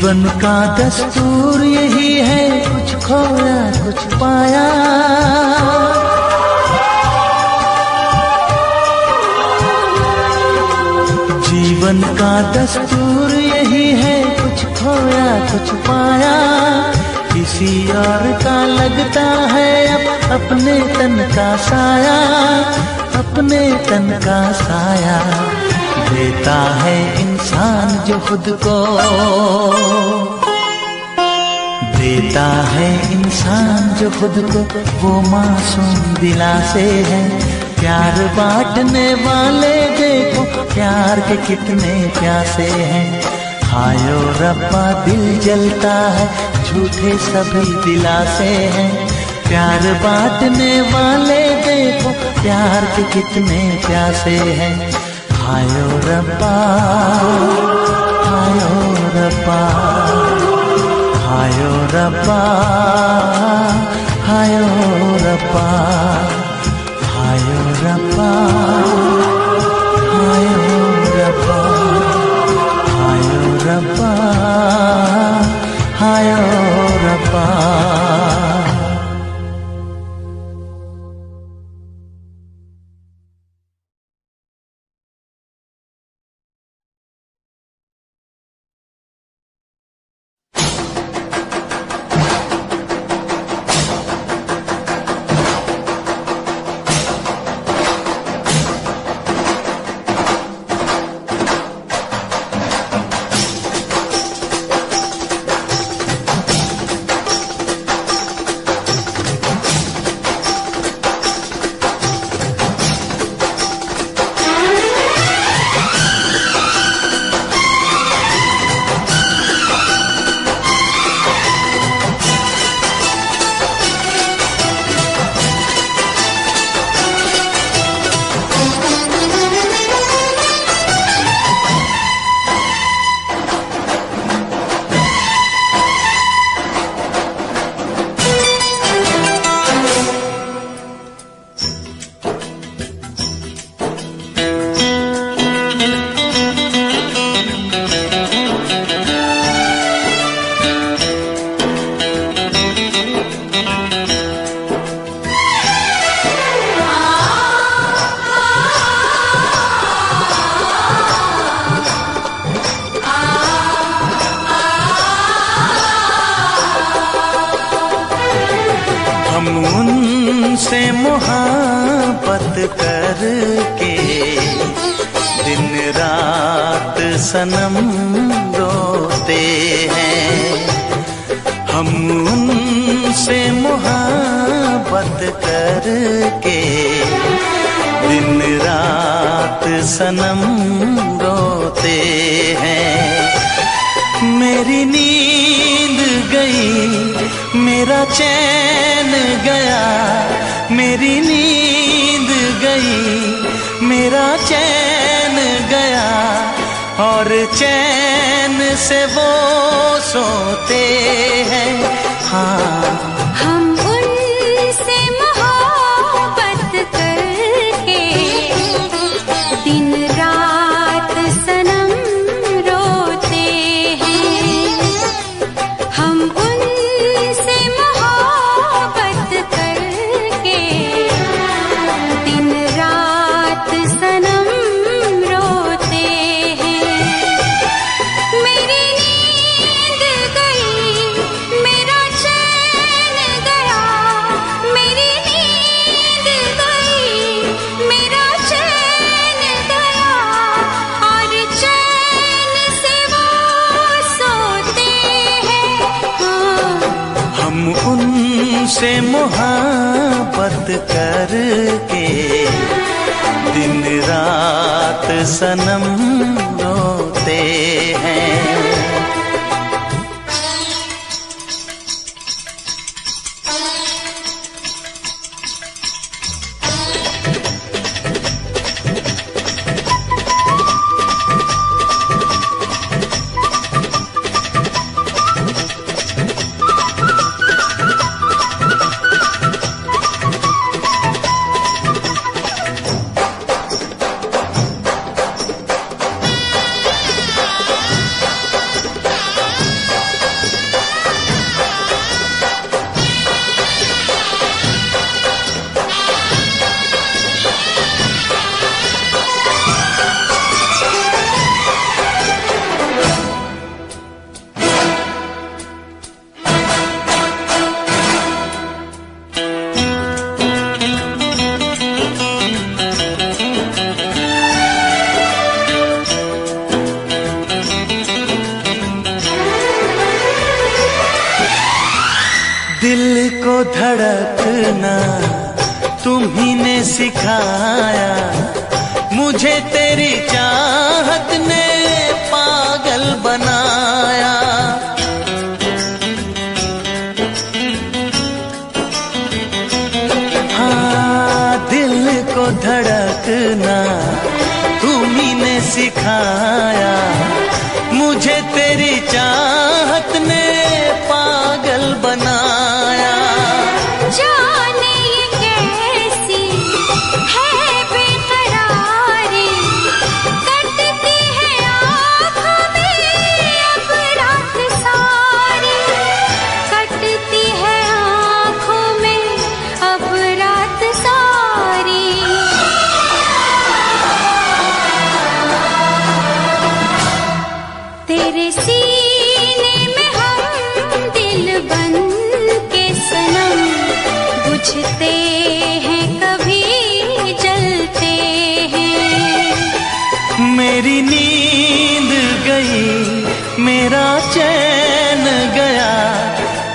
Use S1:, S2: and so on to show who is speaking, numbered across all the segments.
S1: जीवन का दस्तूर यही है, कुछ खोया कुछ पाया। जीवन का दस्तूर यही है, कुछ खोया कुछ पाया। किसी और का लगता है अब अपने तन का साया, अपने तन का साया। देता है इंसान जो खुद को, देता है इंसान जो खुद को, वो मासूम दिलासे है। प्यार बांटने वाले देखो प्यार के कितने प्यासे हैं। हायो रब्बा दिल जलता है, झूठे सभी दिलासे हैं। प्यार बांटने वाले देखो प्यार के कितने प्यासे हैं। हायो रब्बा, हायो रब्बा, हायो रब्बा, हायो रब्बा, हायो रब्बा, हायो रब्बा, हायो रब्बा, हायो रब्बा। उनसे मोहब्बत करके दिन रात सनम रोते हैं। हम उनसे मोहब्बत करके दिन रात सनम रोते हैं। मेरी नींद गई, मेरा चैन गया, मेरी नींद गई, मेरा चैन गया, और चैन से वो सोते हैं। हाँ,
S2: हम उनसे मोहब्बत करके दिन रात सनम रोते हैं। हम उनसे मोहब्बत करके दिन रात सनम रोते हैं। मेरी नींद गई, मेरा चैन गया, मेरी नींद गई, मेरा चैन गया, और चैन से वो सोते हैं। हाँ,
S1: हम उनसे मोहब्बत करके दिन रात सनम रोते हैं। धड़कना तुम्ही ने सिखाया, मुझे तेरी चाहत ने पागल बनाया। हाँ, दिल को धड़कना तुम्ही ने सिखाया, मुझे तेरी चाहत ने पागल बनाया।
S2: जाने ये कैसी है बेकरारी, कटती है आँखों में अब रात सारी, कटती है आँखों में अब रात सारी। तेरे सीने में हम दिल बन के सनम, बुझते हैं कभी जलते हैं।
S1: मेरी नींद गई, मेरा चैन गया,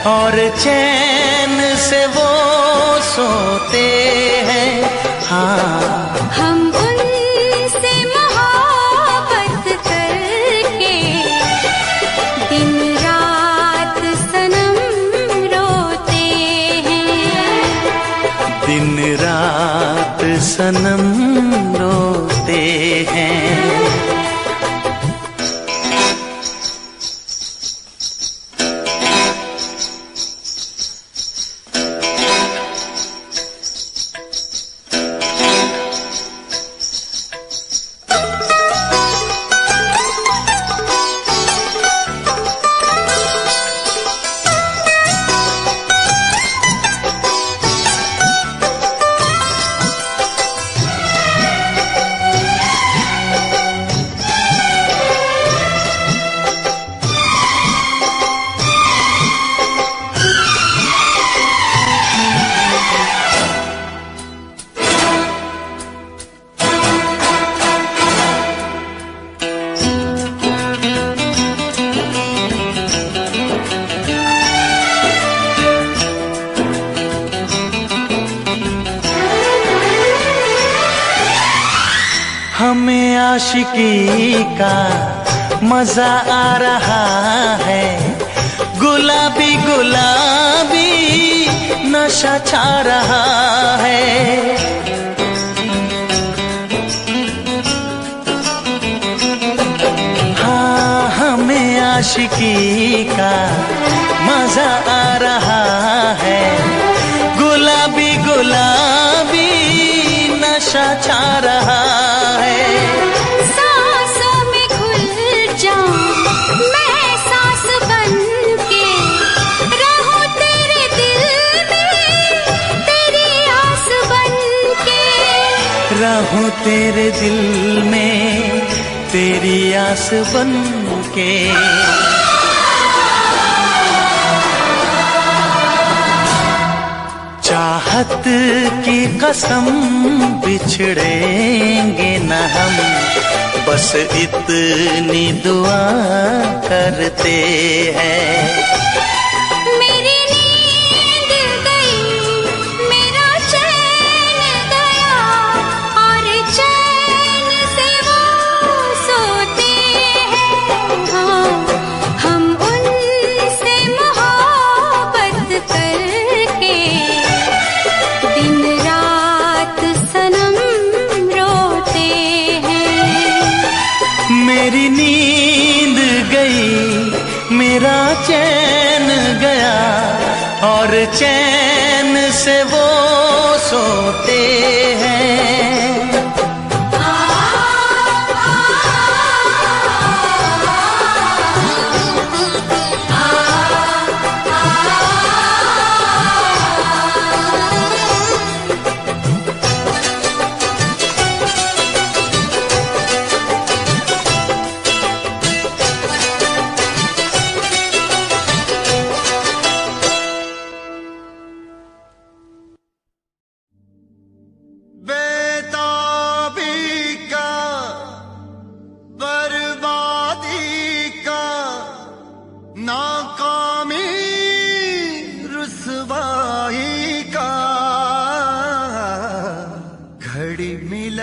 S1: और चैन से वो सोते हैं। हाँ,
S2: हम उनसे मोहब्बत करके दिन रात सनम रोते हैं।
S1: दिन रात सनम रोते हैं। हमें आशिकी का मजा आ रहा है, गुलाबी गुलाबी नशा छा रहा है। हाँ, हमें आशिकी का मजा आ रहा है, गुलाबी गुलाबी नशा छा रहा है।
S2: सांसों में घुल जाऊं मैं सांस बन के, रहूं तेरे दिल में तेरी आस बन के।
S1: रहूं तेरे दिल में तेरी आस बन के। चाहत की कसम बिछड़ेंगे न हम, बस इतनी दुआ करते हैं।
S2: मेरी नींद गई, मेरा चैन गया, और चैन से वो सोते हैं। हाँ, हम उनसे मोहब्बत करके दिन रात सनम रोते हैं।
S1: मेरी नींद गई, मेरा चैन गया, और चैन से वो सोते हैं।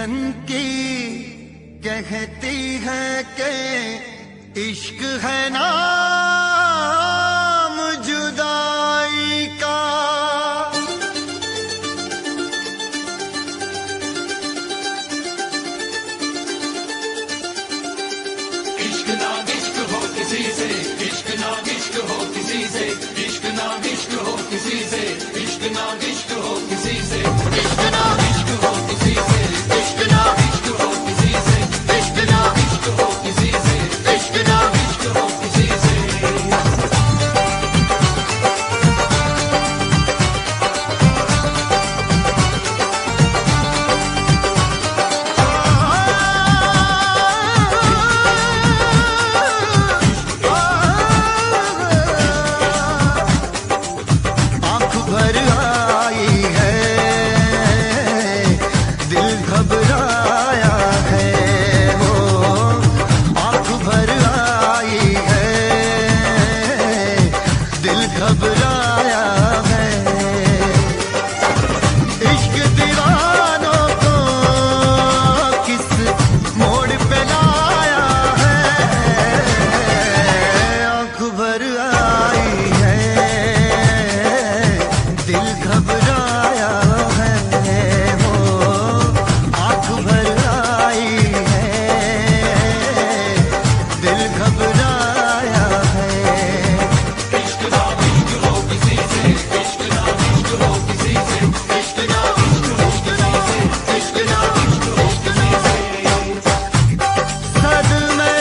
S1: मिलन की कहती है कि इश्क है नाम जुदाई का।
S3: इश्क ना इश्क हो किसी से, इश्क ना इश्क हो किसी से, इश्क ना इश्क हो किसी से, इश्क ना इश्क हो किसी से, इश्क ना इश्क हो किसी से, इश्क ना इश्क हो किसी से, इश्क ना इश्क हो किसी से, इश्क ना इश्क हो किसी से।
S1: आँख भर आई है, दिल घबराया है, वो आँख भर आई है, दिल घबराया है। इश्क दीवानों को किस मोड़ पे लाया है, आँख भर आई है, दिल घबराया है, वो आँख भर आई है, दिल घबराया है।
S3: इश्क ना इश्क हो किसी से, इश्क ना इश्क हो किसी से, इश्क ना इश्क हो किसी से, इश्क ना इश्क हो किसी से।
S1: सदमे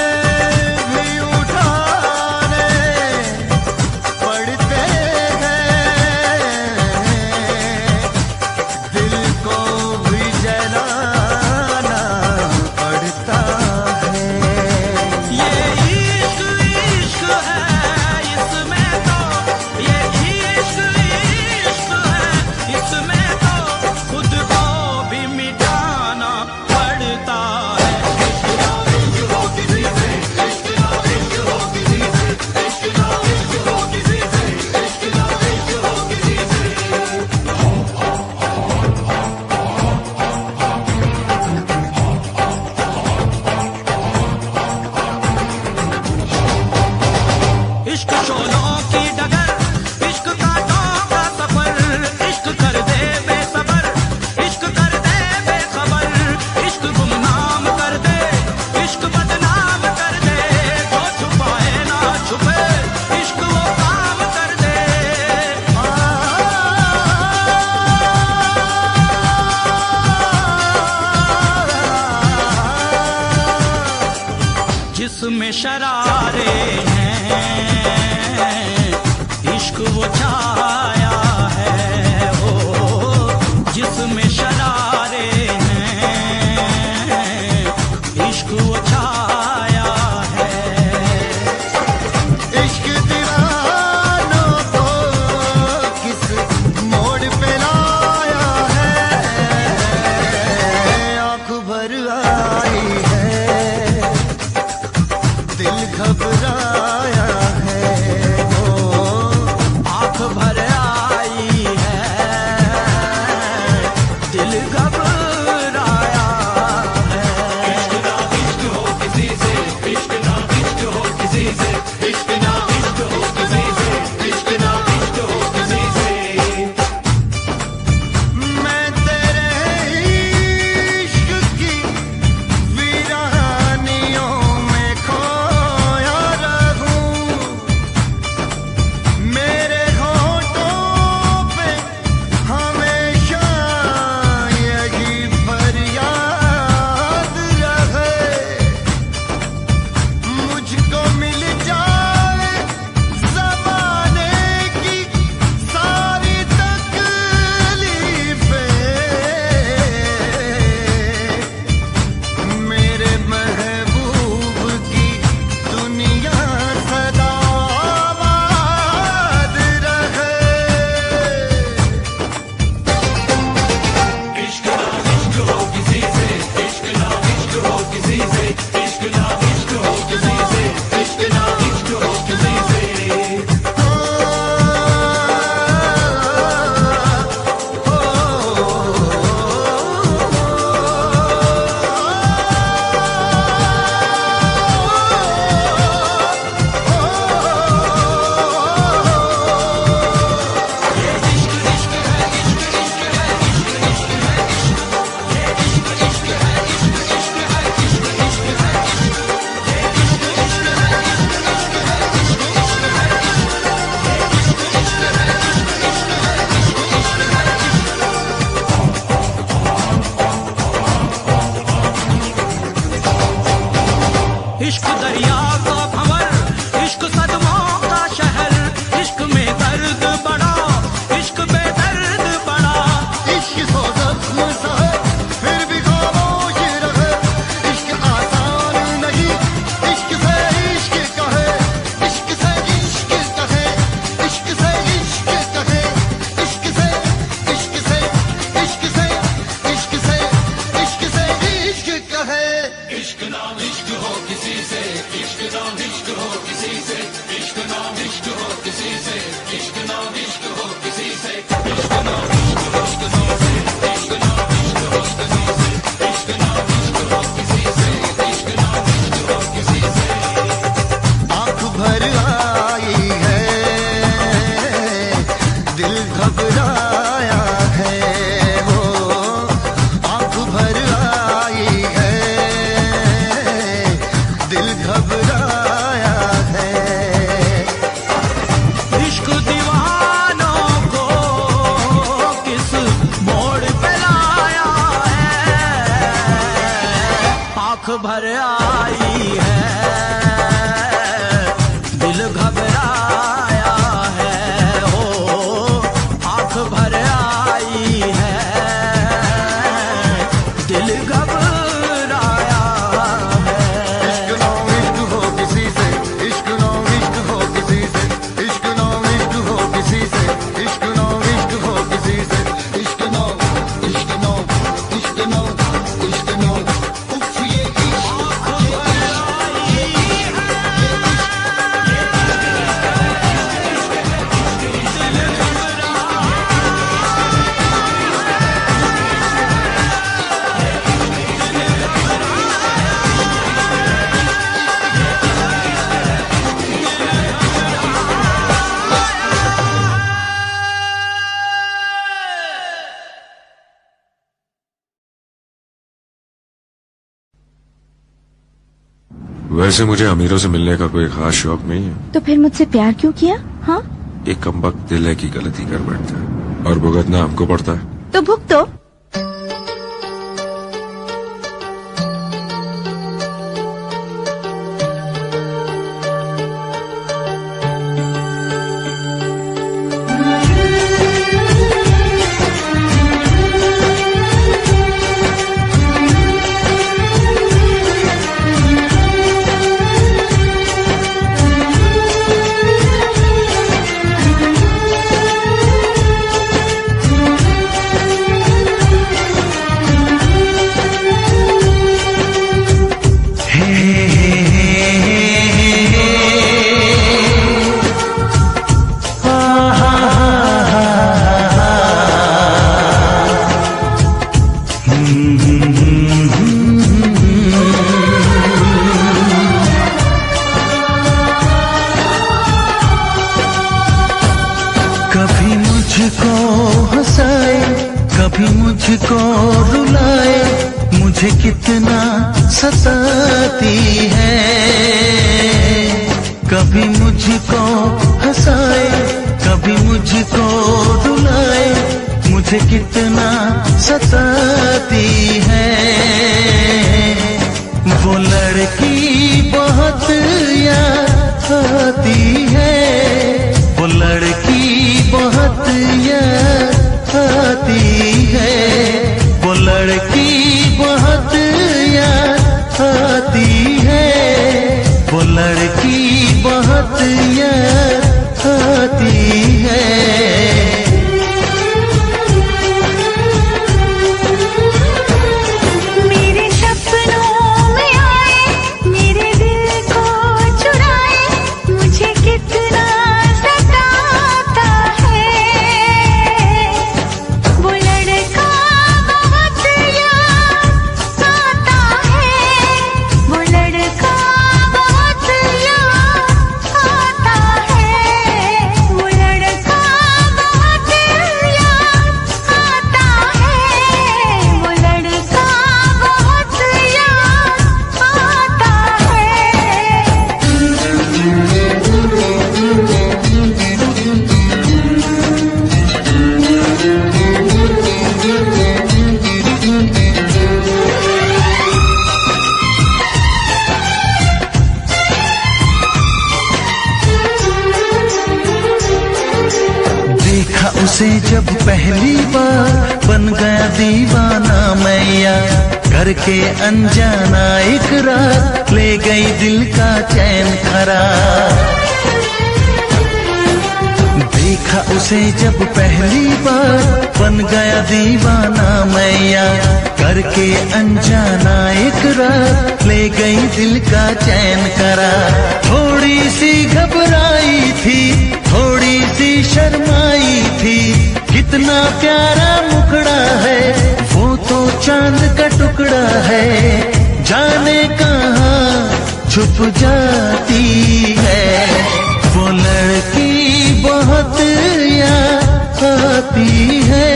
S1: भी उठाने पड़ते हैं, दिल को भी जलाना पड़ता है।
S4: ये इश्क इश्क है इसमें तो, ये इश्क इश्क है इसमें तो, खुद को भी मिटाना पड़ता है।
S3: इश्क ना इश्क हो किसी से, इश्क ना इश्क हो किसी से, इश्क ना इश्क हो किसी से, इश्क ना इश्क हो किसी से।
S4: इश्क शोलों की डगर, इश्क कांटों का सफर, इश्क कर दे बेसबर, इश्क कर दे बेखबर, इश्क गुमनाम कर दे, इश्क बदनाम कर दे, जो छुपाए ना छुपे, इश्क वो काम कर दे। जिसमें शरारे हैं, इश्क वो छाया है, हो जिसमें शरारे हैं, इश्क वो छाया है।
S1: इश्क दीवानों को किस मोड़ पे लाया है, आँख भर आई है, दिल घबराया है, वो
S4: आँख भर आई है, दिल घबराया है।
S3: इश्क ना इश्क हो किसी से, इश्क ना इश्क हो किसी से, इश्क ना इश्क हो किसी से, इश्क ना इश्क हो किसी से।
S1: मैं तेरे इश्क की वीरानियों में खोया रहूं, मेरे होठों पे हमेशा ये
S4: भर आई है, दिल घबराया है, हो आंख भर आई है, दिल घबराया है।
S5: इश्क नो इश्क हो किसी से, इश्क नो इश्क हो किसी से, इश्क नो इश्क हो किसी से, इश्क नो इश्क हो किसी से, इश्क नो इश्क नो इश्क नो इश्क नो उफ ये
S6: वैसे मुझे अमीरों से मिलने का कोई खास शौक नहीं है।
S7: तो फिर मुझसे प्यार क्यों किया? हाँ,
S6: एक कमबख्त दिल है की गलती कर बैठता है और भुगतना हमको पड़ता है।
S7: तो भुगतो।
S1: कभी मुझको हंसाए, कभी मुझको रुलाए, मुझे कितना सताती है। कभी मुझको हंसाए, कभी मुझको रुलाए, मुझे कितना सताती है। वो लड़की बहुत याद आती है, वो लड़की बहुत याद आती है, वो लड़की बहुत याद आती है, वो लड़की बहुत याद आती है।
S2: मेरे सपनों में आए, मेरे दिल को चुराए, मुझे कितना सताता है। वो लड़का बहुत याद आता है, वो लड़का बहुत याद आता है, वो लड़का बहुत याद आता है, वो लड़का बहुत याद आता
S1: देखा उसे जब पहली बार, बन गया दीवाना मैया, करके अनजाना इकरार, ले गई दिल का चैन करार। देखा उसे जब पहली बार, बन गया दीवाना मैया, करके अनजाना इकरार, ले गई दिल का चैन करार। थोड़ी सी घबराई थी, थोड़ी सी शर्माई थी, कितना प्यारा मुखड़ा है, वो तो चांद का टुकड़ा है, जाने कहाँ छुप जाती है। वो लड़की बहुत याद आती है,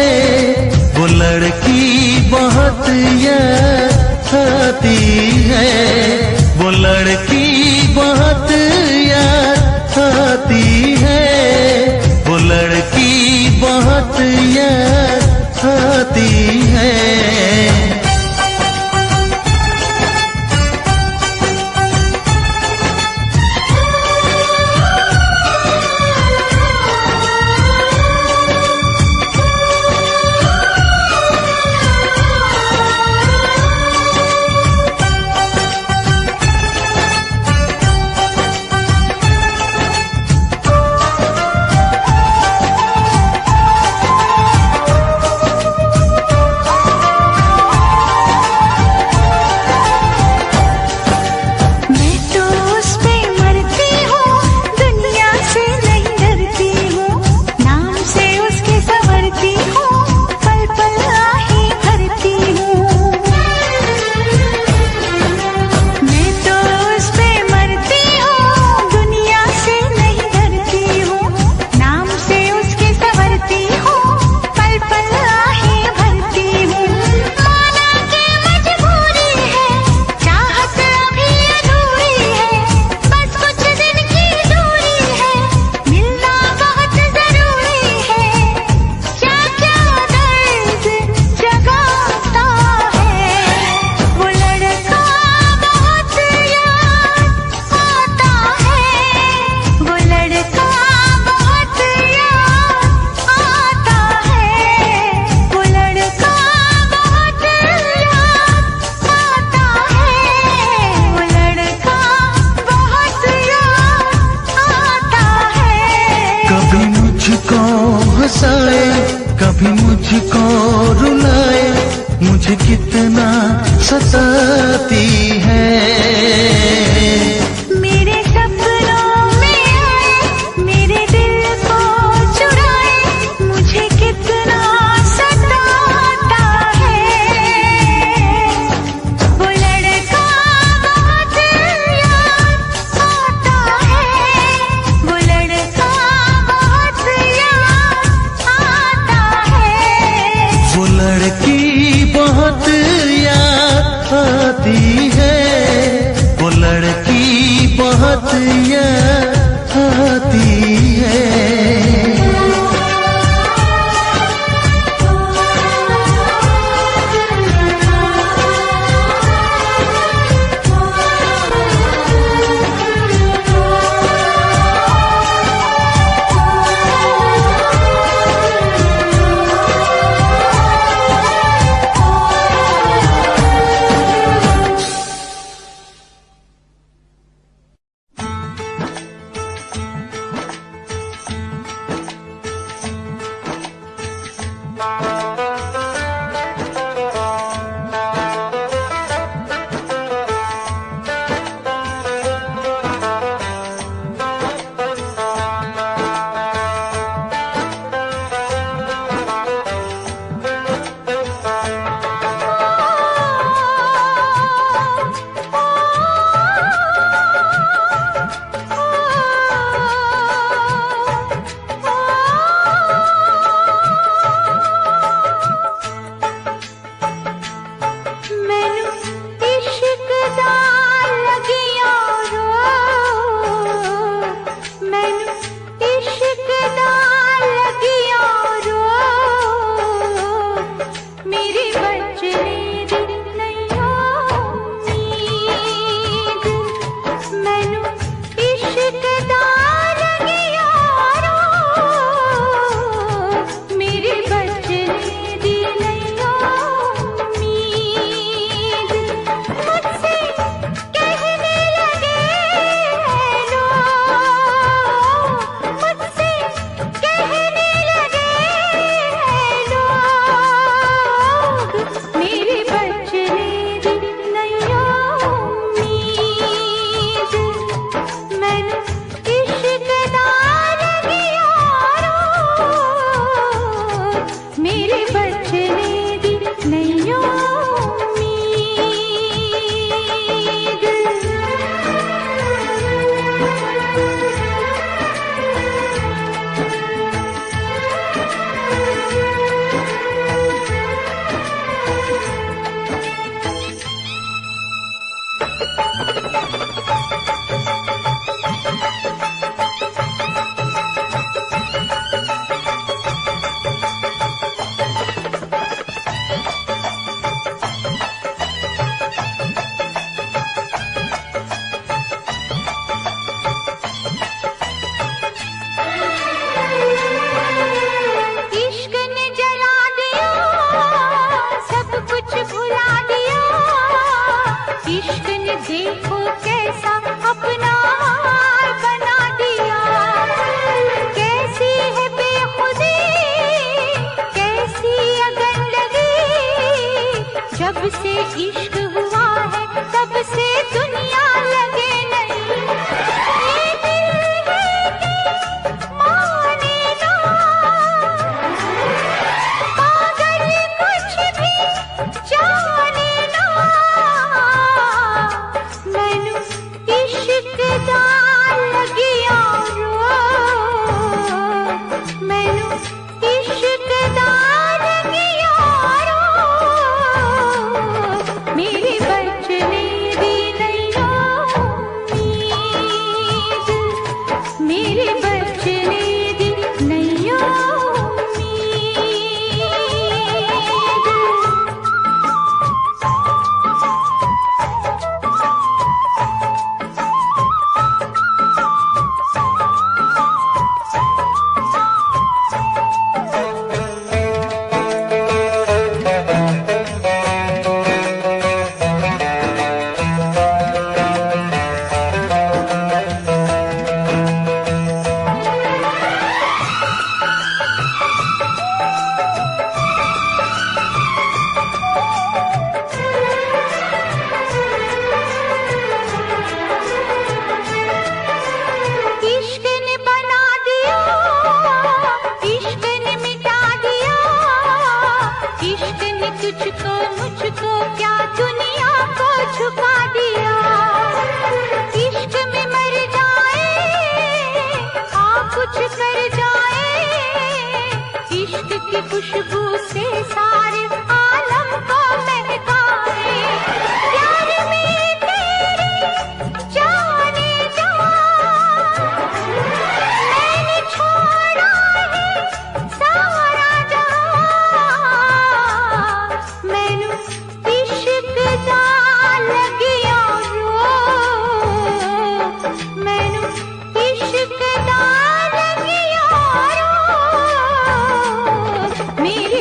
S1: वो लड़की बहुत याद आती है, वो लड़की बहुत याद आती है, वो लड़की बहुत याद आती है। मुझे कितना सताती है।
S2: मेरे सपनों में आए, मेरे दिल को चुराए, मुझे कितना सताता है। वो लड़का बहुत याद आता है, वो लड़का बहुत याद आता है।
S1: वो लड़की बहुत याद आती है, वो लड़की बहुत याद आती है।
S2: देखो कैसा अपना हाल बना दिया, कैसी है बेखुदी, कैसी अगन लगी। जब से इश्क हुआ है तब से दुनिया लगे नहीं। ये दिल है कि माने ना, पागल कुछ भी जाने ना। मैनू इश्क दा लगिया रो, मैनू इश्क दा लगिया रो। मेरी मुझको क्या दुनिया को झुका दिया। इश्क में मर जाए आ कुछ कर जाए, इश्क की खुशबू से सारे आलम को महकाए। प्यार में तेरे जाने जा मैंने छोड़ा है सारा जहां, मैनू इश्क दा लगिया रो, मैनू इश्क दा लगिया रो। मेरी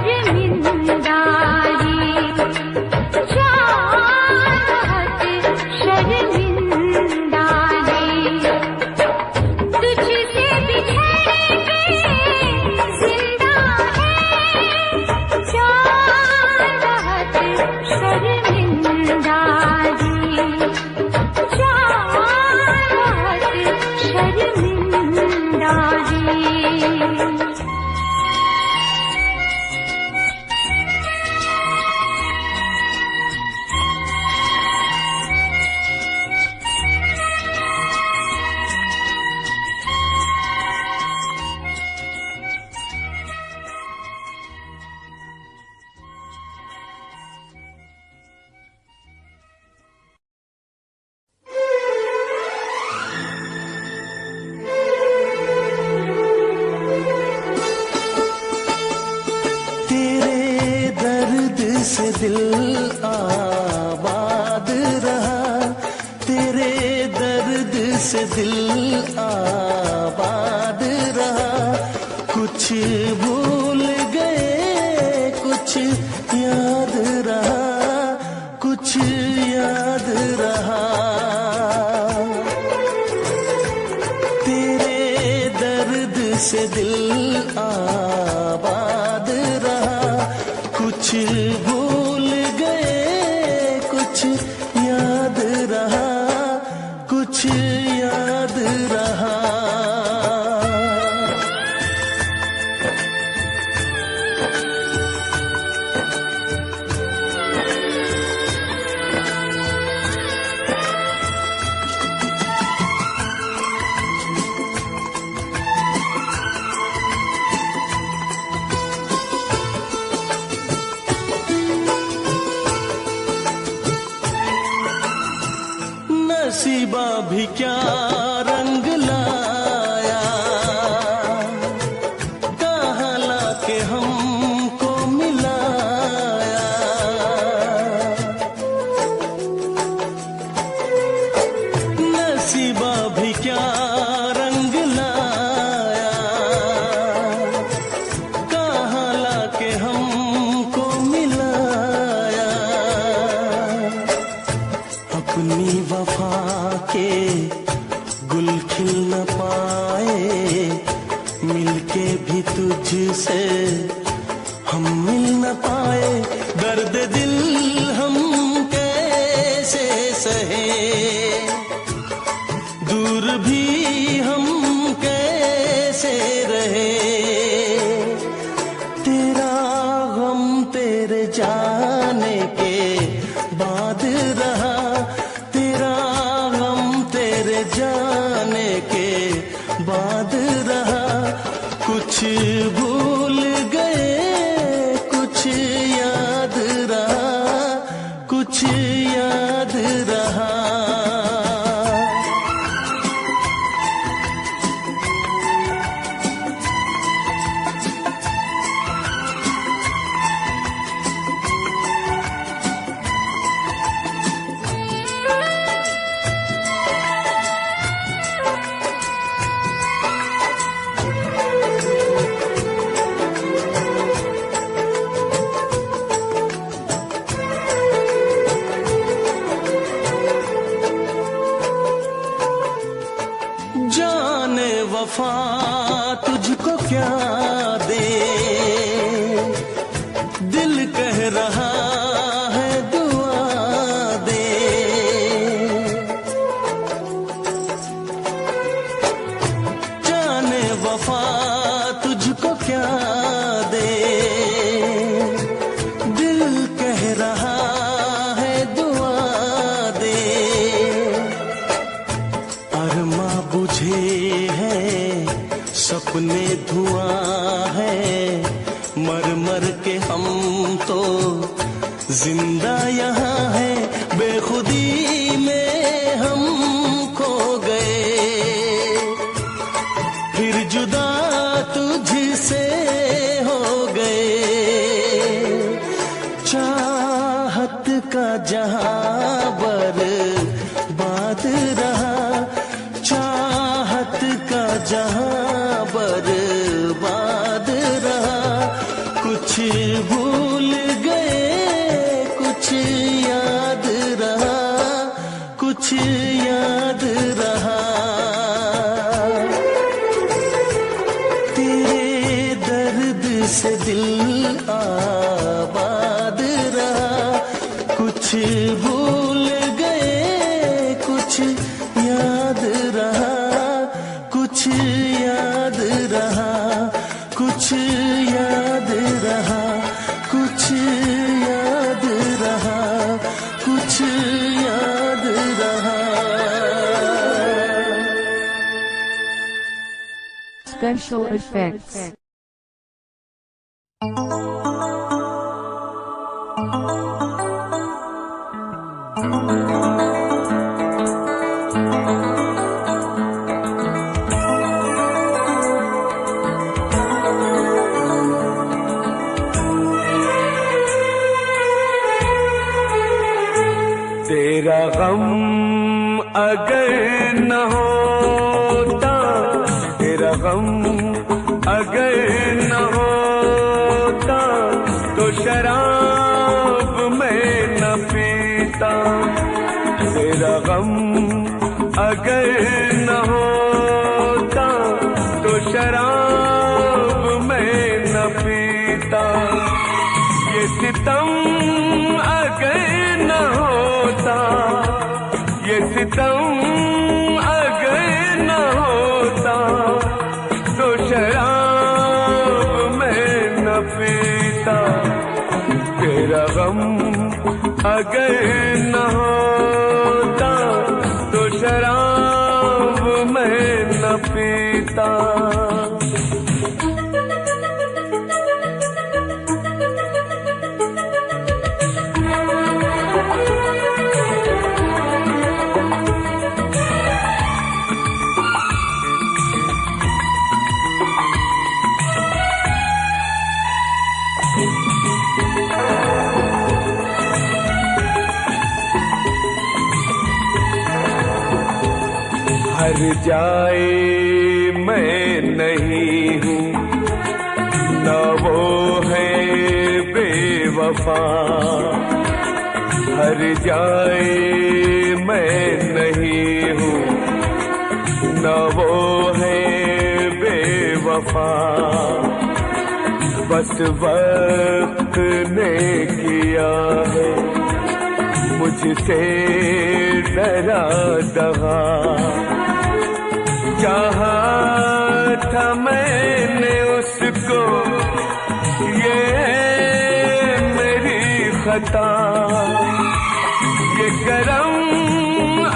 S2: शर्मिंदारी चाहत शर्मिंदारी तुझसे बिछड़ के जिंदा है चाहत शर्मिंदारी चाहत शर्मिंदारी।
S1: से दिल आबाद रहा, तेरे दर्द से दिल आबाद रहा। कुछ भूल गए कुछ याद रहा, कुछ याद रहा। तेरे दर्द से दिल आबाद रहा, कुछ भूल गए कुछ याद रहा, कुछ याद रहा। नसीबा भी क्या रंग लाया, कहाँ लाके हमको मिलाया। नसीबा भी क्या रंग लाया, कहाँ लाके हमको मिलाया। अपनी वफा के गुल खिल न पाए, मिलके भी तुझसे हम मिल न पाए। दर्द दिल हम कैसे सहे, दूर भी हम कैसे रहे। तेरा गम तेरे जाने के बाद रहा, जाने के बाद रहा। कुछ भूल गए कुछ याद रहा, कुछ याद रहा। जाने वफा तुझको क्या दे, दिल कह रहा है दुआ दे। जाने वफा तुझको क्या दे, दिल कह रहा है दुआ दे। अरमा बुझे हैं सपने धुआं है, मर मर के हम तो जिंदा यहाँ है। बेखुदी में हम खो गए, फिर जुदा तुझसे हो गए। चाहत का जहां बर्बाद रहा, चाहत का जहां बर्बाद रहा। कुछ भूल गए कुछ याद रहा, कुछ याद रहा। तेरे दर्द से दिल आबाद रहा, कुछ भूल गए कुछ याद रहा, कुछ याद रहा, कुछ याद रहा, कुछ याद रहा, कुछ याद रहा।
S2: Special effects.
S8: तेरा गम अगर न होता, तेरा गम अगर न होता, तो शराब मैं न पीता। तेरा गम अगर न होता, तो शराब मैं न पीता। ये सितम अगर न होता, ये सितम अगर न होता, तो शराब मैं न पीता। तेरा गम अगर न होता, तो शराब मैं न पीता। हर जाए मैं नहीं हूँ, न वो है बेवफा। हर जाए मैं नहीं हूँ, न वो है बेवफा। बस वक्त ने किया है मुझसे डरा दगा। चाहा था मैंने उसको, ये मेरी खता। ये करम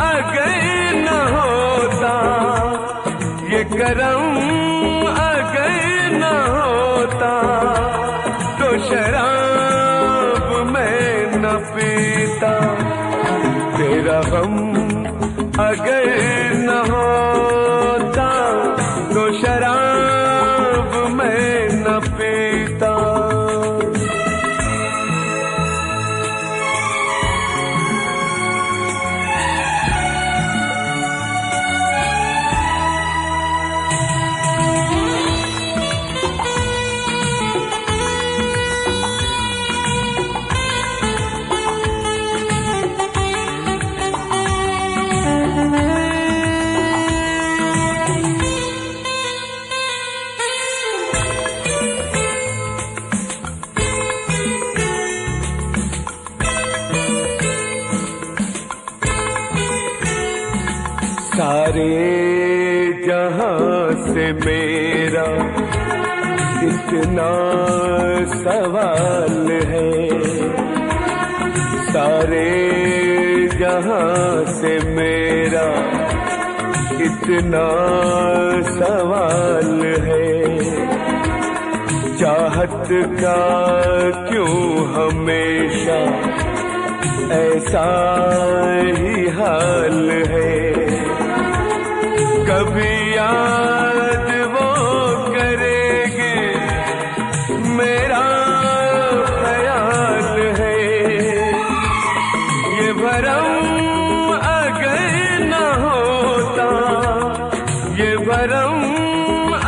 S8: अगर न होता, ये करम अगर न होता, तो शराब मैं न पीता। तेरा गम अगर न होता, तो शराब मैं न पीता। सारे जहां से मेरा इतना सवाल है। सारे जहां से मेरा इतना सवाल है। चाहत का क्यों हमेशा ऐसा ही हाल है। कभी याद वो करेंगे मेरा ख्याल है। ये भरम अगर न होता, ये भरम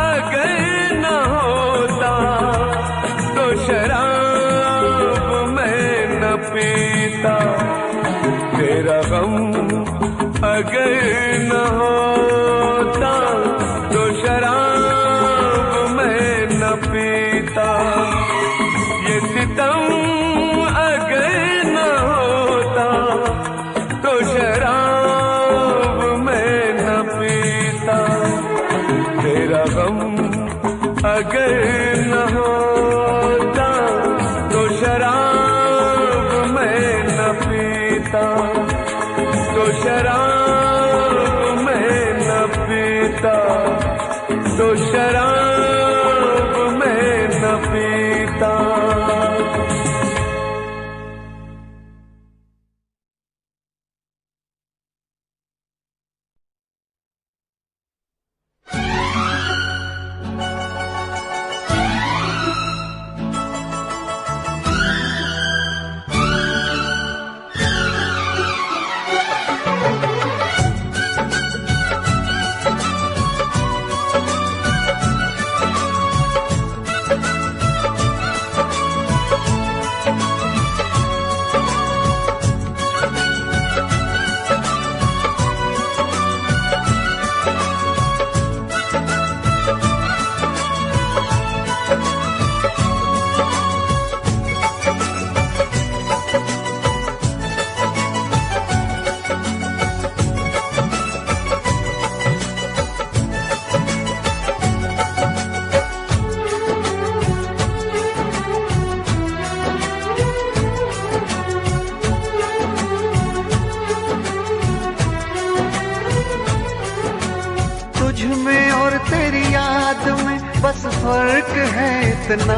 S8: अगर न होता, तो शराब पीता। ये सितम अगर न होता तो शराब मैं न पीता। तेरा गम अगर न होता तो शराब मैं न पीता। तो शराब मैं न पीता। तो शराब मैं न पीता। बस फर्क है इतना,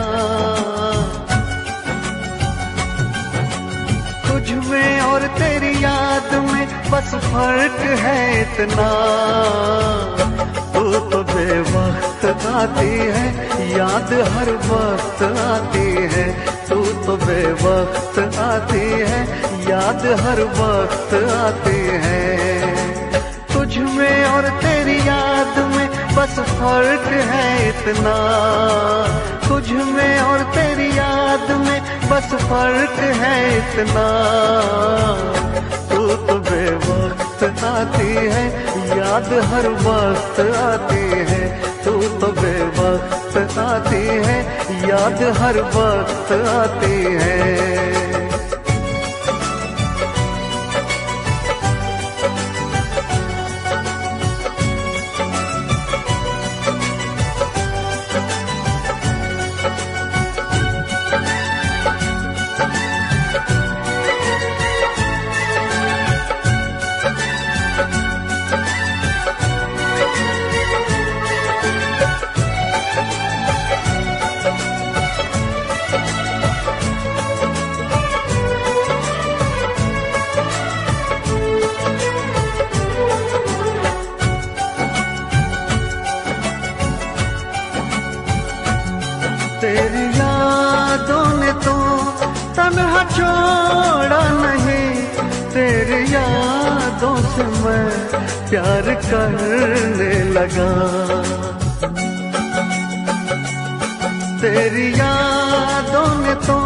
S8: तुझ में और तेरी याद में बस फर्क है इतना। तू तो बेवक्त आती है, याद हर वक्त आती है। तू तो बेवक्त आती है, याद हर वक्त आती है। तुझ में और तेरी याद में बस फर्क है इतना। तुझ में और तेरी याद में बस फर्क है इतना। तू तो बेवक्त आती है, याद हर वक्त आती है। तू तो बेवक्त आती है, याद हर वक्त आती है। तेरी यादों ने तो तन्हा छोड़ा नहीं, तेरी यादों से मैं प्यार करने लगा। तेरी यादों ने तो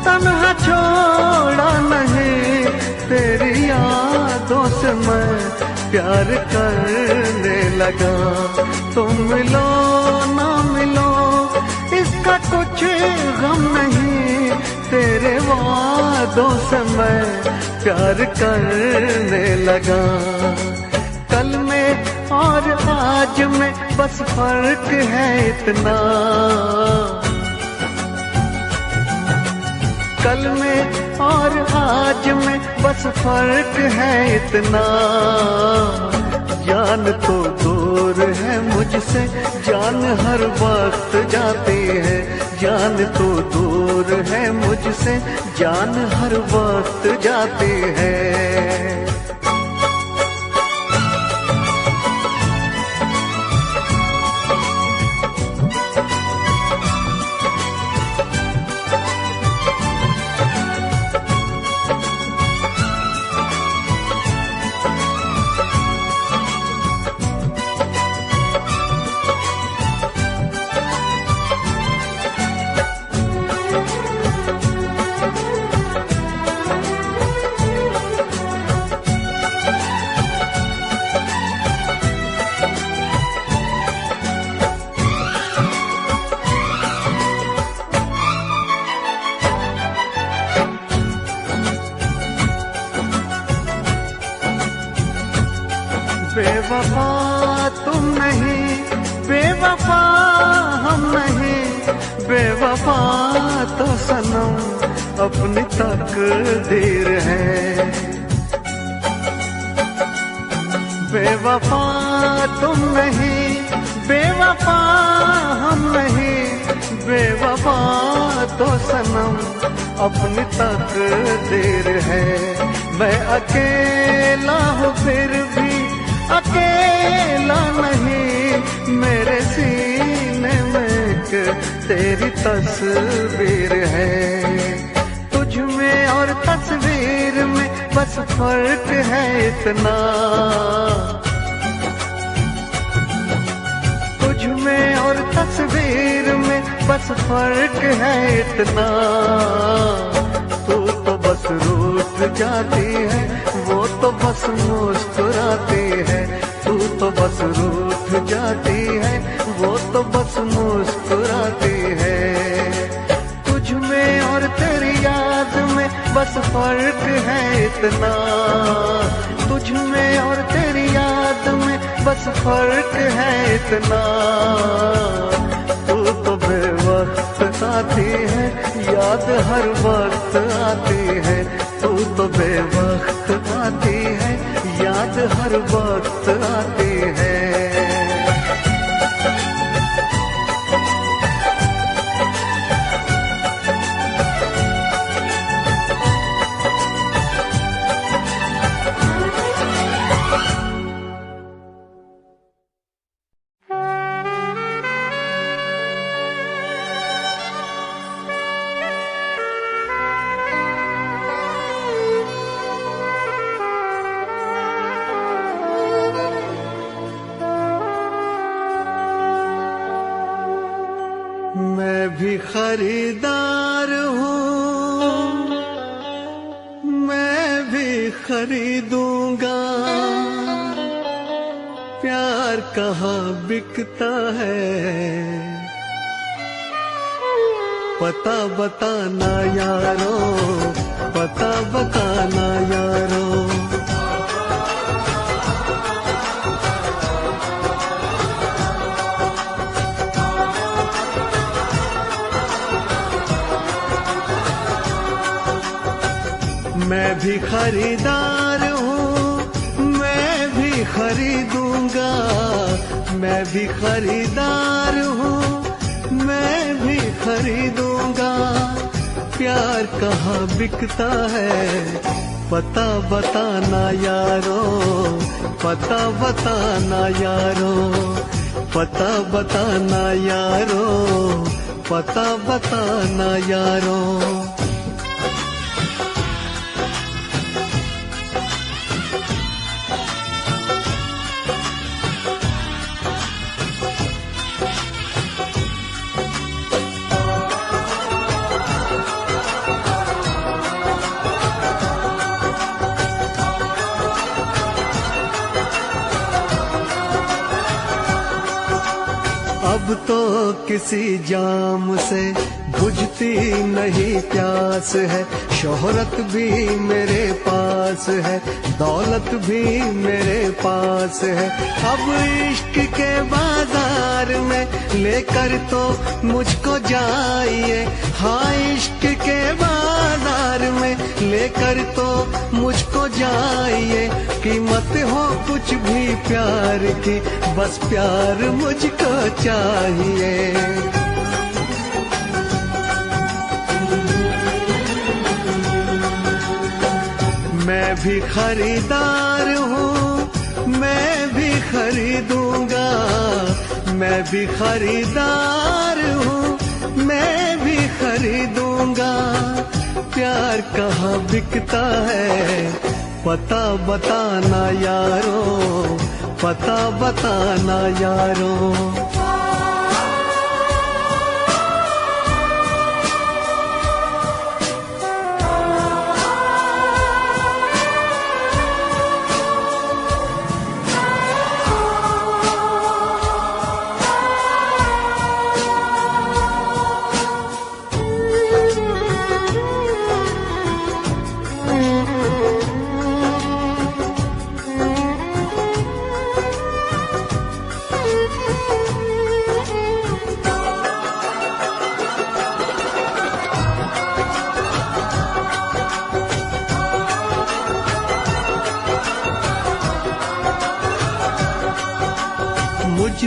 S8: तन्हा छोड़ा नहीं, तेरी यादों से मैं प्यार करने लगा। तुम मिलो ना मिलो इसका कुछ गम नहीं, तेरे वादों से मैं प्यार करने लगा। कल में और आज में बस फर्क है इतना। कल में और आज में बस फर्क है इतना। जान तो दूर है मुझसे, जान हर वक्त जाती है। जान तो दूर है मुझसे, जान हर वक्त जाती है। बेवफा तुम नहीं, बेवफा हम नहीं, बेवफा तो सनम अपनी तकदीर है। बेवफा तुम नहीं, बेवफा हम नहीं, बेवफा तो सनम अपनी तकदीर है। मैं अकेला हूँ फिर भी अकेला नहीं, मेरे सीने में एक तेरी तस्वीर है। तुझ में और तस्वीर में बस फर्क है इतना, तुझ में और तस्वीर में बस फर्क है इतना। तू तो बस रूठ जाती है, वो तो बस मुस्कुराती है। तू तो बस रूठ जाती है, वो तो बस मुस्कुराती है। तुझ में और तेरी याद में बस फर्क है इतना, तुझ में और तेरी याद में बस फर्क है इतना। तू तो बेवक्त आती है, याद हर वक्त आती है। तू तो बेवक्त आती है, याद हर वक्त आती है। मैं भी खरीदार हूँ, मैं भी खरीदूंगा। प्यार कहाँ बिकता है, पता बताना यारो, पता बताना यारो। मैं भी खरीदार हूँ, मैं भी खरीदूंगा। मैं भी खरीदार हूँ, मैं भी खरीदूंगा। प्यार कहाँ बिकता है, पता बताना यारो, पता बताना यारो, पता बताना यारो, पता बताना यारो। अब तो किसी जाम से बुझती नहीं प्यास है। शोहरत भी मेरे पास है, दौलत भी मेरे पास है। अब इश्क के बाजार में लेकर तो मुझको जाइए। हाँ, इश्क के बाजार में लेकर तो मुझको जाइए। कीमत हो कुछ भी प्यार की, बस प्यार मुझको चाहिए। मैं भी खरीदार हूँ, मैं भी खरीदूंगा। मैं भी खरीदार हूँ, मैं भी खरीदूंगा। प्यार कहाँ बिकता है, पता बताना यारो, पता बताना यारो।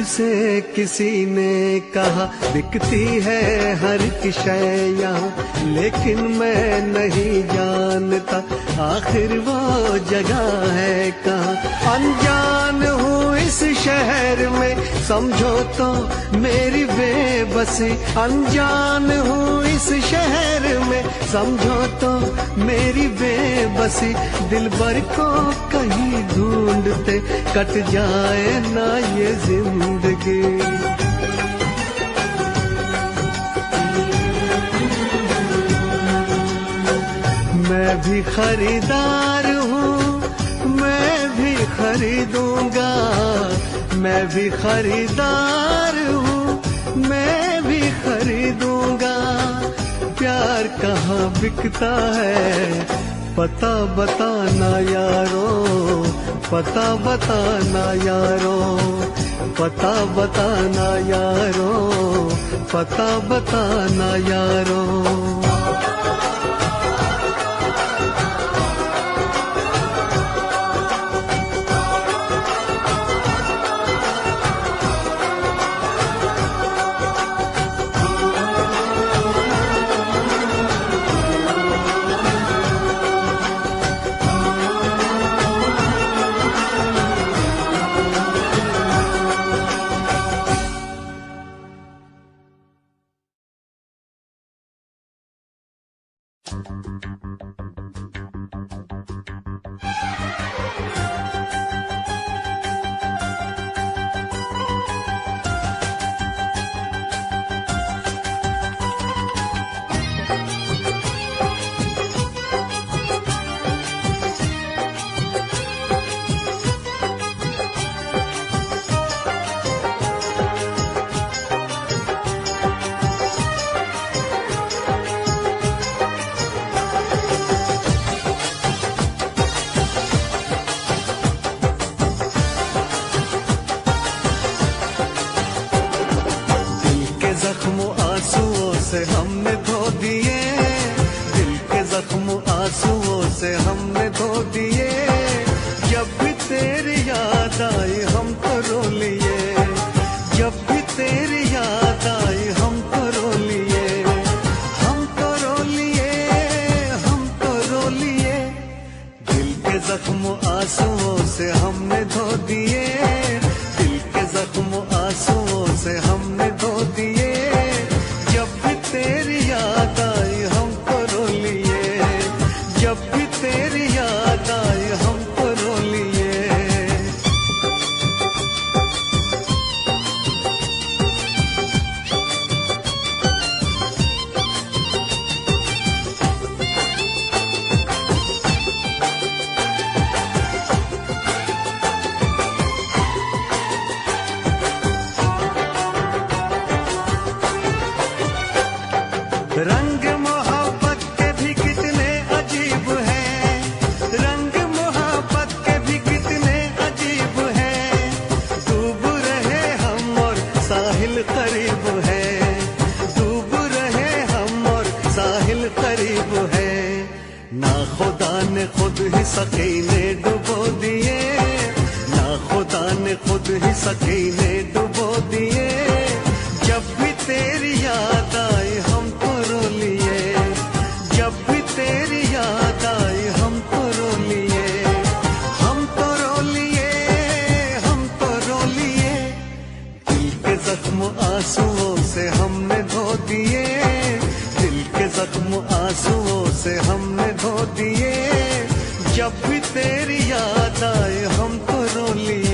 S8: मुझसे किसी ने कहा बिकती है हर एक शय यहाँ, लेकिन मैं नहीं जानता आखिर वो जगह है कहाँ। अनजान हूँ इस शहर में समझो तो मेरी बेबसी, अनजान हूँ इस शहर में समझो तो मेरी बेबसी। दिलबर को कहीं ढूंढते कट जाए ना ये जिंदगी। मैं भी खरीदार हूँ, मैं भी खरीदूंगा, मैं भी खरीदार हूँ, मैं भी खरीदूंगा। प्यार कहाँ बिकता है पता बताना यारो, पता बताना यारो, पता बताना यारो, पता बताना यारो। से हमने धो दिए, दिल के जख्म आंसुओं से हमने धो दिए। जब भी तेरी याद आई हम तो रो लिए, जब भी तेरी याद आई हम तो रो लिए, हम तो रो लिए, हम तो रो लिए। दिल के जख्म आंसुओं से हमने धो दिए, दिल के जख्म आंसुओं से हमने धो दिए। तेरी याद आई हमको रो लिए, जब भी तेरी याद आई हमको रो लिए। रंग मोहब्बत के भी कितने अजीब हैं, रंग मोहब्बत के भी कितने अजीब हैं। डूब रहे हम और साहिल करीब है, डूब रहे हम और साहिल करीब है। ना खुदा ने खुद ही सकीने डुबो दिए, ना खुदा ने खुद ही सकीने डुबो दिए। जब भी तेरी याद आई हम तो रो लिए, जब भी तेरी याद आई हम तो रो लिए, हम तो रो लिए, हम तो रो लिए। दिल के जख्म आंसुओं से हमने धो दिए, दिल के जख्म आंसुओं से हमने धो दिए। जब भी तेरी याद आई हम तो रो लिए।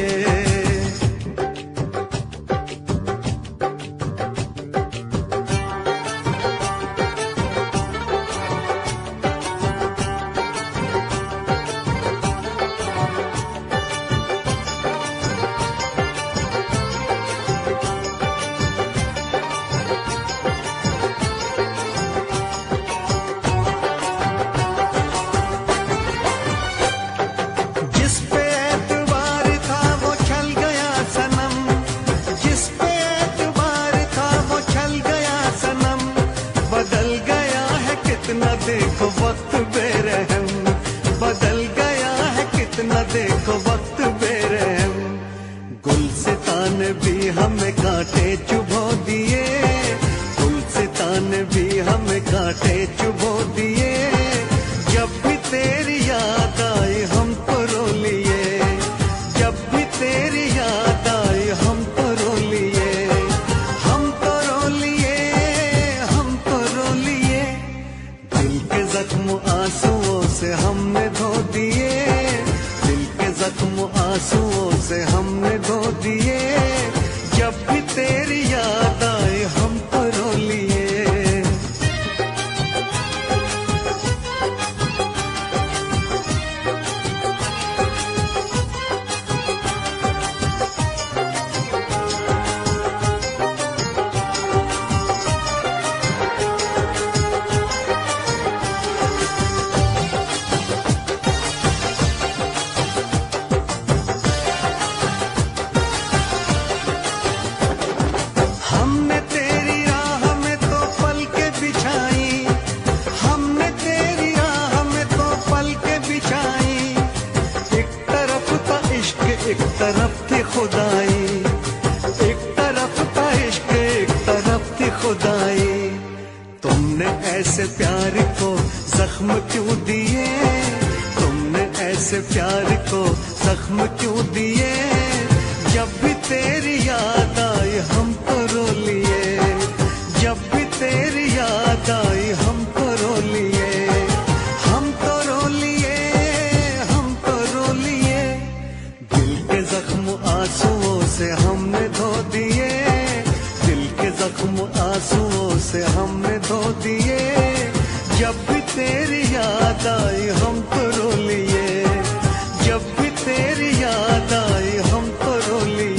S8: जिस पे कांटे चुभो दिए, जब भी तेरी याद आई हमको रो लिए, जब भी तेरी याद आई हमको रो लिए, हमको रो लिए, हमको रो लिए। दिल के जख्म आंसुओं से हमने धो दिए, दिल के जख्म आंसुओं से हमने धो दिए, जब भी तेरी याद आए हमको रो लिए। हमने तेरी राह में तो पलकें बिछाई, हमने तेरी राह में तो पलकें बिछाई। एक तरफ था इश्क एक तरफ थी खुदाई, एक तरफ था इश्क एक तरफ थी खुदाई। तुमने ऐसे प्यार को जख्म क्यों दिए, तुमने ऐसे प्यार को जख्म क्यों दिए, जब भी तेरी याद आई हमको रो लिए, जब भी तेरी याद आई हमको रो लिए, हमको रो लिए, हमको रो लिए। दिल के जख्म आंसुओं से हमने धो दिए, दिल के जख्म आंसुओं से हमने धो दिए, जब भी तेरी याद आई हमको रो लिए, जब भी तेरी याद आई हमको रो लिए।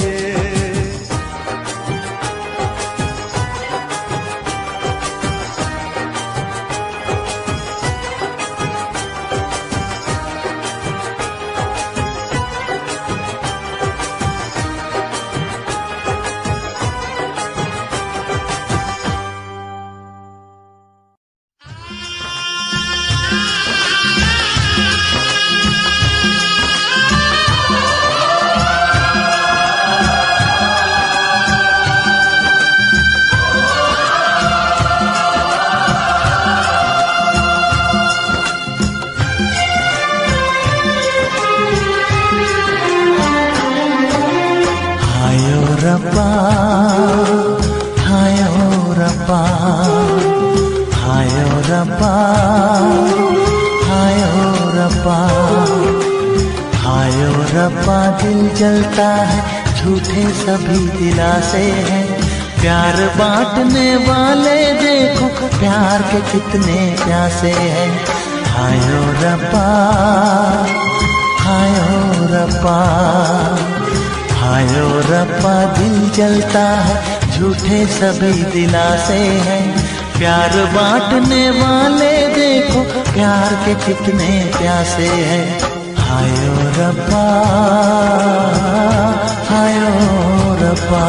S8: हायो रब्बा, हायो रब्बा, हायो रब्बा, हायो रब्बा, हायो रब्बा। दिल जलता है झूठे सभी दिलासे हैं, प्यार बांटने वाले देखो प्यार के कितने प्यासे हैं। हायो रब्बा, हायो रब्बा, हायो रब्बा। दिल जलता है झूठे सभी दिलासे हैं, प्यार बांटने वाले देखो प्यार के कितने प्यासे हैं। हायो रब्बा, हायो रब्बा।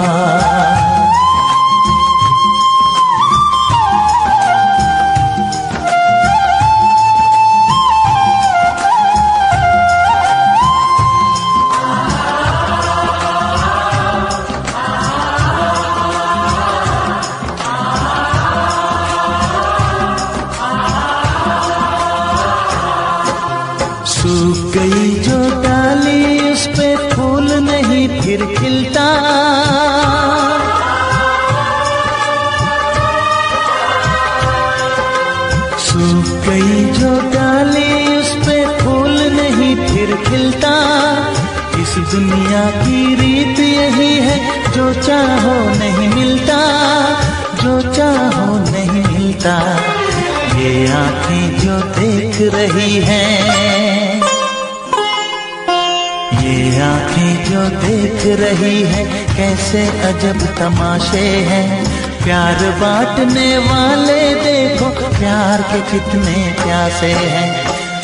S8: सूख गई जो डाली उस पे फूल नहीं फिर खिलता, सूख गई जो डाली उस पे फूल नहीं फिर खिलता। इस दुनिया की रीत यही है, जो चाहो नहीं मिलता, जो चाहो नहीं मिलता। ये आंखें जो देख रही हैं, ये आंखें जो देख रही है, कैसे अजब तमाशे हैं। प्यार बांटने वाले देखो प्यार के कितने प्यासे हैं।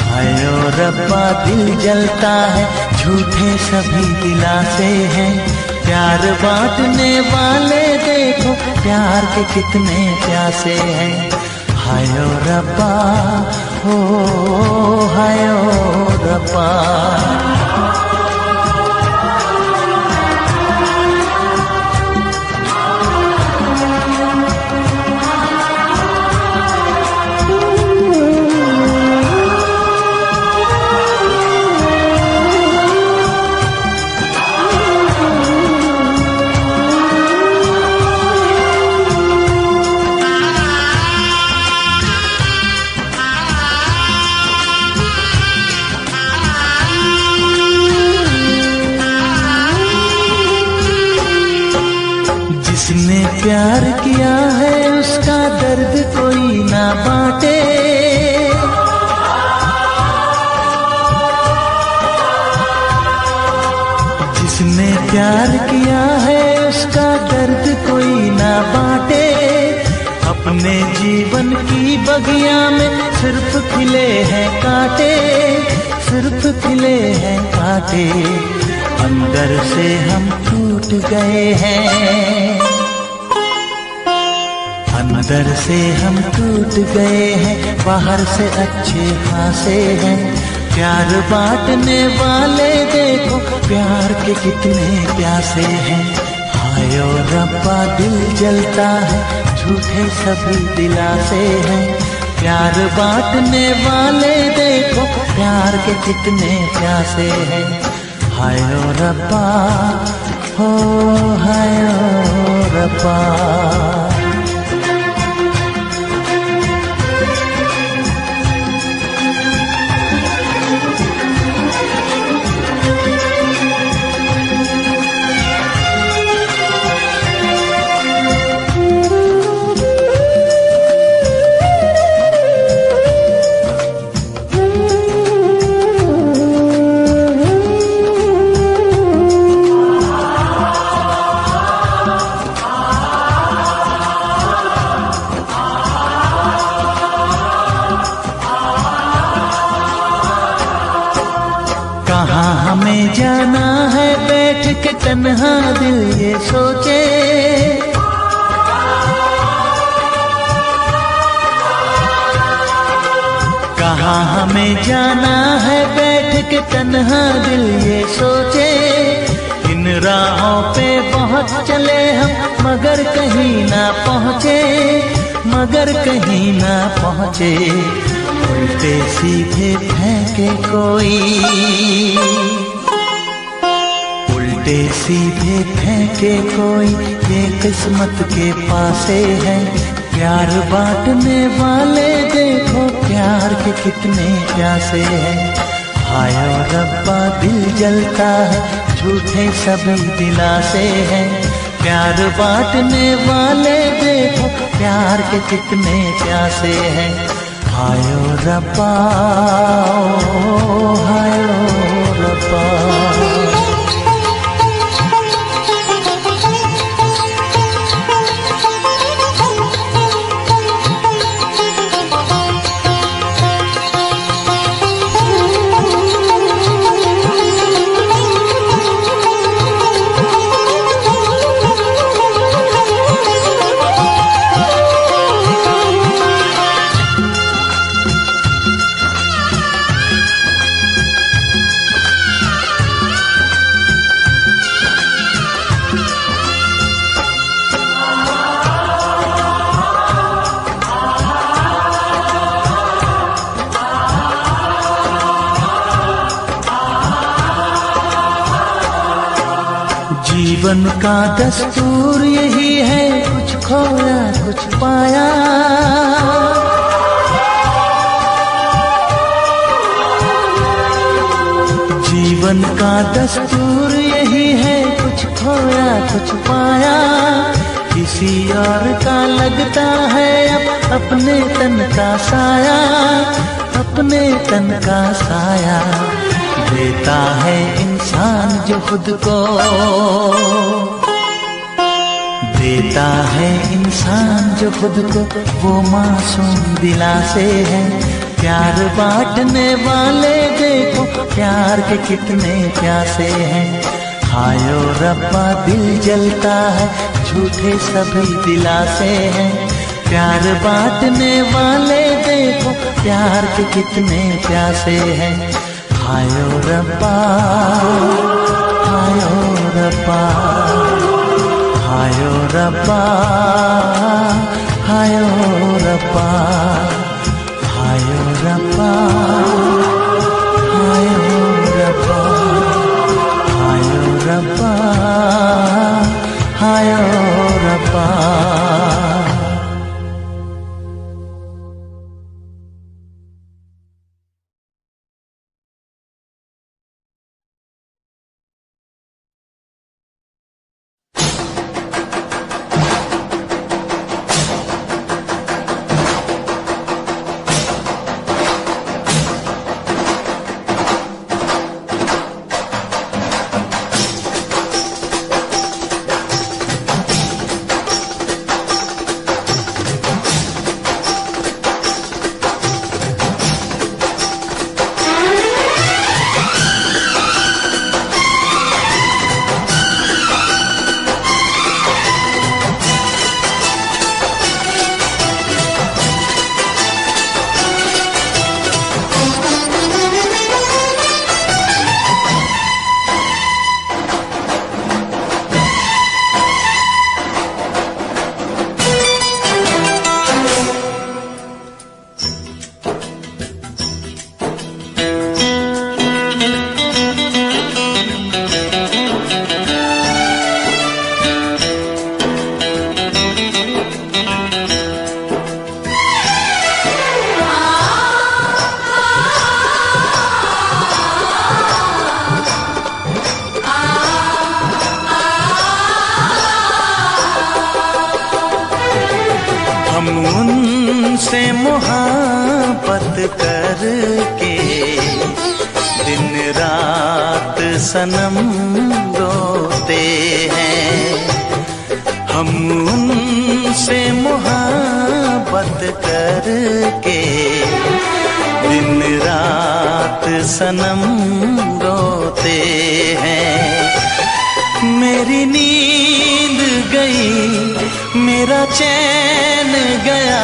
S8: हायो रब्बा दिल जलता है झूठे सभी दिलासे हैं। प्यार बांटने वाले देखो प्यार के कितने प्यासे हैं। हायो रब्बा हो हायो रब्बा।
S1: प्यार किया है उसका दर्द कोई ना बांटे, अपने जीवन की बगिया में सिर्फ खिले हैं कांटे, सिर्फ खिले हैं कांटे। अंदर से हम टूट गए हैं, अंदर से हम टूट गए हैं, बाहर से अच्छे खासे हैं। प्यार बांटने वाले देखो प्यार के कितने प्यासे हैं। हाय ओ रब्बा दिल जलता है, झूठे सभी दिलासे हैं। प्यार बांटने वाले देखो प्यार के कितने प्यासे हैं। हाय ओ रब्बा, हो हाय ओ रब्बा। हमें जाना है बैठ के तन्हा दिल ये सोचे, कहाँ हमें जाना है बैठ के तन्हा दिल ये सोचे। इन राहों पे बहुत चले हम मगर कहीं ना पहुँचे, मगर कहीं ना पहुँचे। उल्टे सीधे फेंके कोई, उल्टे सीधे फेंके कोई, ये किस्मत के पासे है। प्यार बांटने वाले देखो प्यार के कितने प्यासे हैं। हाय ओ रब्बा दिल जलता है, झूठे सभी दिलासे हैं। प्यार बांटने वाले देखो प्यार के कितने प्यासे हैं। हाय ओ रब्बा, ओ हाय ओ रब्बा। जीवन का दस्तूर यही है, कुछ खोया कुछ पाया। जीवन का दस्तूर यही है, कुछ खोया कुछ पाया। किसी और का लगता है अब अपने तन का साया, अपने तन का साया। देता है इंसान जो खुद को, देता है इंसान जो खुद को, वो मासूम दिलासे है। प्यार बांटने वाले देखो प्यार के कितने प्यासे हैं। हाय ओ रब्बा दिल जलता है, झूठे सभी दिलासे हैं। प्यार बांटने वाले देखो प्यार के कितने प्यासे हैं। हाय ओ रब्बा, हाय ओ रब्बा, हाय ओ रब्बा, हाय ओ रब्बा, हाय ओ रब्बा, हाय ओ रब्बा, हाय ओ रब्बा, हाय ओ रब्बा। हम उनसे मोहब्बत करके दिन रात सनम रोते हैं। हम उनसे मोहब्बत करके दिन रात सनम रोते हैं। मेरी नींद गई मेरा चैन गया,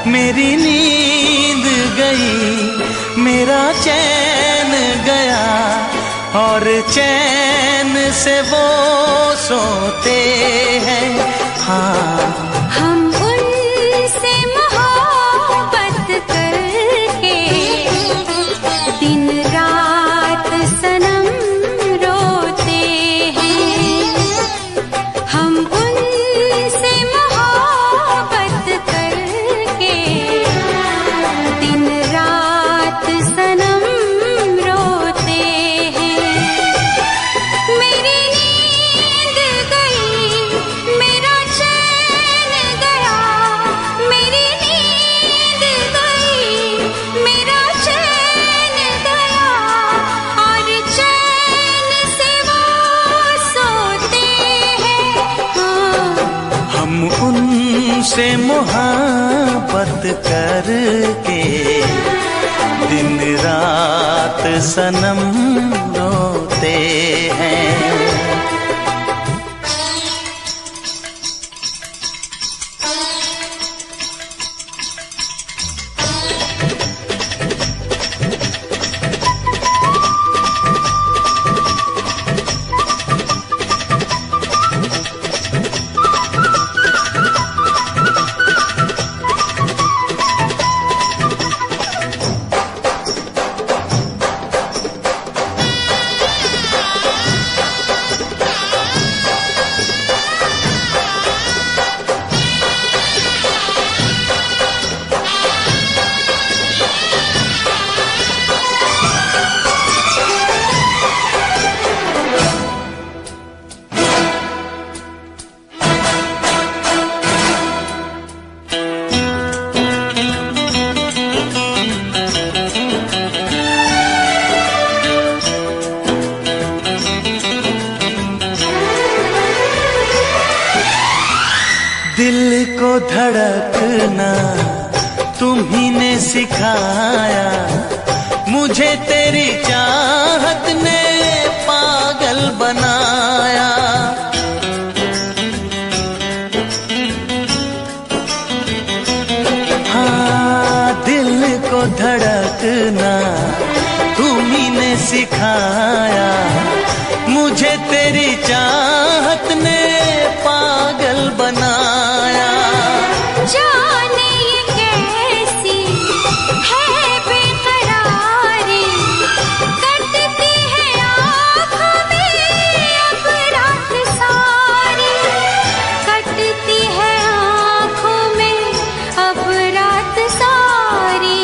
S1: मेरी नींद गई मेरा चैन गया, और चैन से वो सोते हैं। हाँ,
S9: हम उनसे मोहब्बत करके दिन रात सनम रोते हैं। हम उनसे मोहब्बत करके दिन रात सनम रोते हैं। मेरी नींद गई मेरा चैन गया, मेरी नींद गई मेरा चैन गया, और चैन से वो सोते हैं। हाँ,
S1: हम उनसे मोहब्बत करके दिन रात सनम रोते हैं। दिल को धड़कना तुम्ही ने सिखाया, मुझे तेरी चाहत ने पागल बनाया। हाँ, दिल को धड़कना तुम्ही ने सिखाया, मुझे तेरी चाहत ने पागल बनाया।
S9: जाने ये कैसी है बेकरारी, कटती है आँखों में अब रात सारी, कटती है आँखों में अब रात सारी।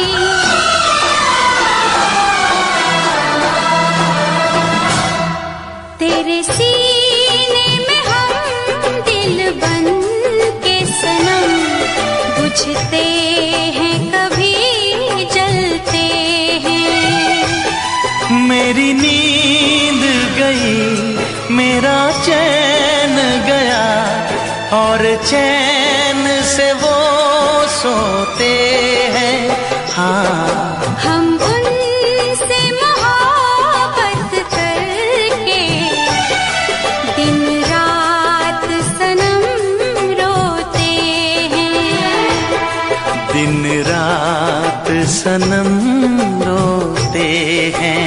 S9: तेरे सीने में हम दिल बन के सनम बुझते हैं कभी जलते हैं।
S1: मेरी नींद गई मेरा चैन गया, और चैन से वो सोते हैं। हाँ,
S9: हम उनसे मोहब्बत करके दिन रात सनम रोते हैं।
S1: दिन रात सनम रोते हैं।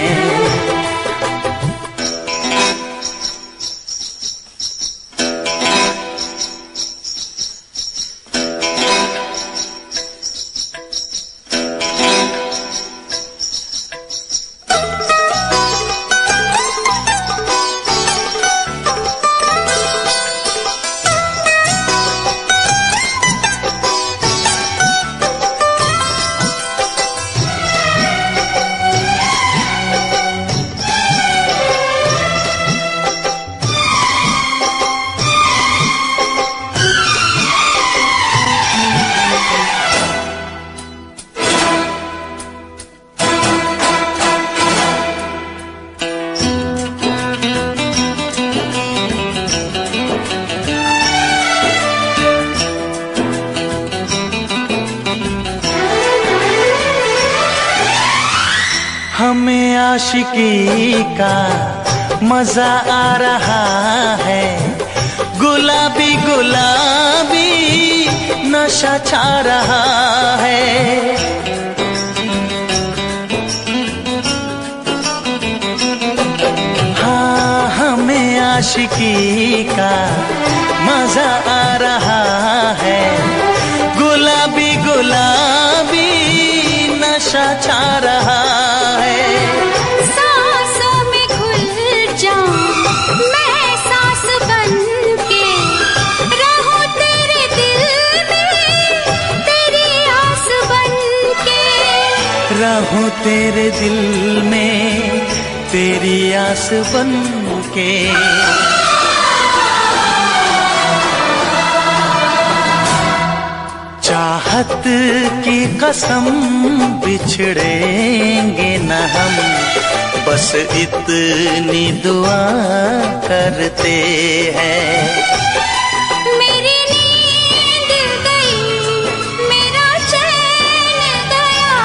S1: आशिकी का मजा आ रहा है, गुलाबी गुलाबी नशा छा रहा है। हाँ, हमें आशिकी का मजा आ रहा है, गुलाबी गुलाबी नशा छा रहा है।
S9: सांसों में घुल जाऊं मैं सांस बन के, रहूं तेरे दिल में तेरी आस बन के,
S1: रहूं तेरे दिल में तेरी आस बन के। चाहत की कसम बिछड़ेंगे न हम, बस इतनी दुआ करते हैं।
S9: मेरी नींद गई मेरा चैन गया,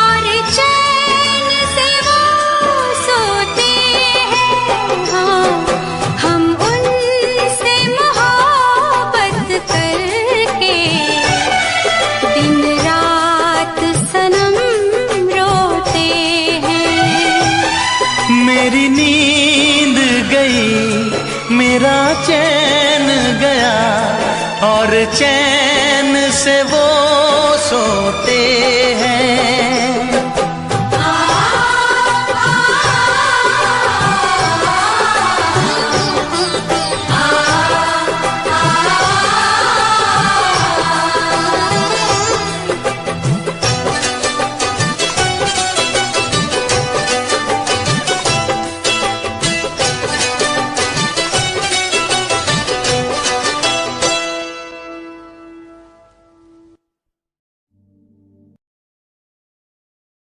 S9: और चैन से वो सोते हैं। हाँ, हम उनसे मोहब्बत करके दिन रात सनम रोते हैं।
S1: मेरी नींद गई मेरा चैन गया, और चैन से वो सोते हैं।